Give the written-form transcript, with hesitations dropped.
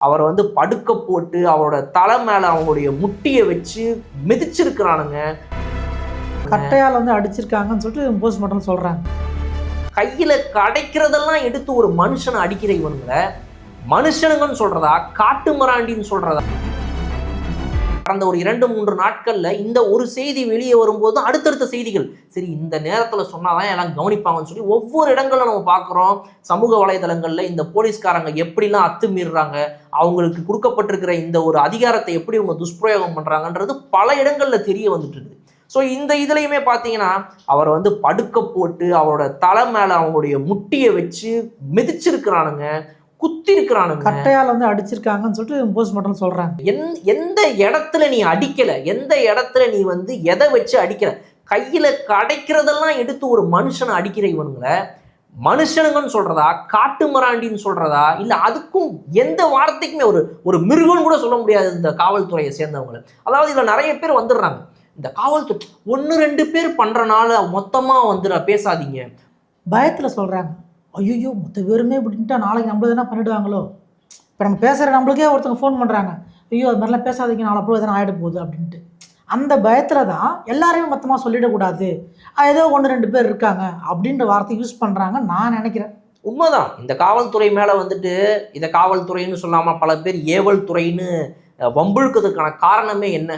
அவரை வந்து படுக்க போட்டு அவரோட தலை மேல அவங்களுடைய முட்டியை வச்சு மிதிச்சிருக்கிறானுங்க. கட்டையால் வந்து அடிச்சிருக்காங்கன்னு சொல்லிட்டு போஸ்ட்மார்ட்டம் சொல்றாங்க. கையில கடைக்கிறதெல்லாம் எடுத்து ஒரு மனுஷனை அடிக்கிற இவனுங்க மனுஷனுங்கன்னு சொல்றதா காட்டு மிராண்டின்னு சொல்றதா? கடந்த ஒரு 2-3 நாட்கள்ல இந்த ஒரு செய்தி வெளியே வரும்போது அடுத்தடுத்த செய்திகள் சரி இந்த நேரத்துல சொன்னாதான் எல்லாம் கவனிப்பாங்கன்னு சொல்லி ஒவ்வொரு இடங்கள்ல நம்ம பார்க்குறோம். சமூக வலைதளங்கள்ல இந்த போலீஸ்காரங்க எப்படிலாம் அத்துமீறாங்க, அவங்களுக்கு கொடுக்கப்பட்டிருக்கிற இந்த ஒரு அதிகாரத்தை எப்படி இவங்க துஷ்பிரயோகம் பண்றாங்கன்றது பல இடங்கள்ல தெரிய வந்துட்டு இருக்குது. ஸோ இந்த இதுலையுமே பார்த்தீங்கன்னா அவரை வந்து படுக்க போட்டு அவரோட தலை மேல அவங்களுடைய முட்டியை வச்சு மிதிச்சிருக்கிறானுங்க, குத்தி இருக்கிறானுங்க. கட்டையால் வந்து அடிச்சிருக்காங்கன்னு சொல்லிட்டு போஸ்ட்மார்ட்டம் சொல்றாங்க. எந்த இடத்துல நீ அடிக்கல, எந்த இடத்துல நீ வந்து எதை வச்சு அடிக்கல, கையில கடைக்கிறதெல்லாம் எடுத்து ஒரு மனுஷனை அடிக்கிற இவனுங்களை மனுஷனுங்கன்னு சொல்றதா காட்டு மிராண்டின்னு சொல்றதா? இல்ல அதுக்கும் எந்த வார்த்தைக்குமே ஒரு மிருகன்னு கூட சொல்ல முடியாது இந்த காவல்துறையை சேர்ந்தவங்களை. அதாவது இதுல நிறைய பேர் வந்துடுறாங்க. இந்த காவல்துறை 1-2 பேர் பண்றனால மொத்தமா வந்து பேசாதீங்க, பயத்துல சொல்றாங்க. ஐயோ மொத்த பேருமே இப்படின்ட்டா நாளைக்கு நம்மள எதனா பண்ணிடுவாங்களோ. இப்போ நம்ம பேசுகிற நம்மளுக்கே ஒருத்தவங்க ஃபோன் பண்ணுறாங்க, ஐயோ அது மாதிரிலாம் பேசாதீங்க நாளை அப்புறம் எதனா ஆகிட போகுது அப்படின்ட்டு. அந்த பயத்தில் தான் எல்லாரையுமே மொத்தமாக சொல்லிடக்கூடாது, ஏதோ 1-2 பேர் இருக்காங்க அப்படின்ற வார்த்தை யூஸ் பண்ணுறாங்க நான் நினைக்கிறேன். உண்மைதான். இந்த காவல்துறை மேலே வந்துட்டு இதை காவல்துறைன்னு சொல்லாமல் பல பேர் ஏவல் துறைன்னு வம்பிழுக்கிறதுக்கான காரணமே என்ன?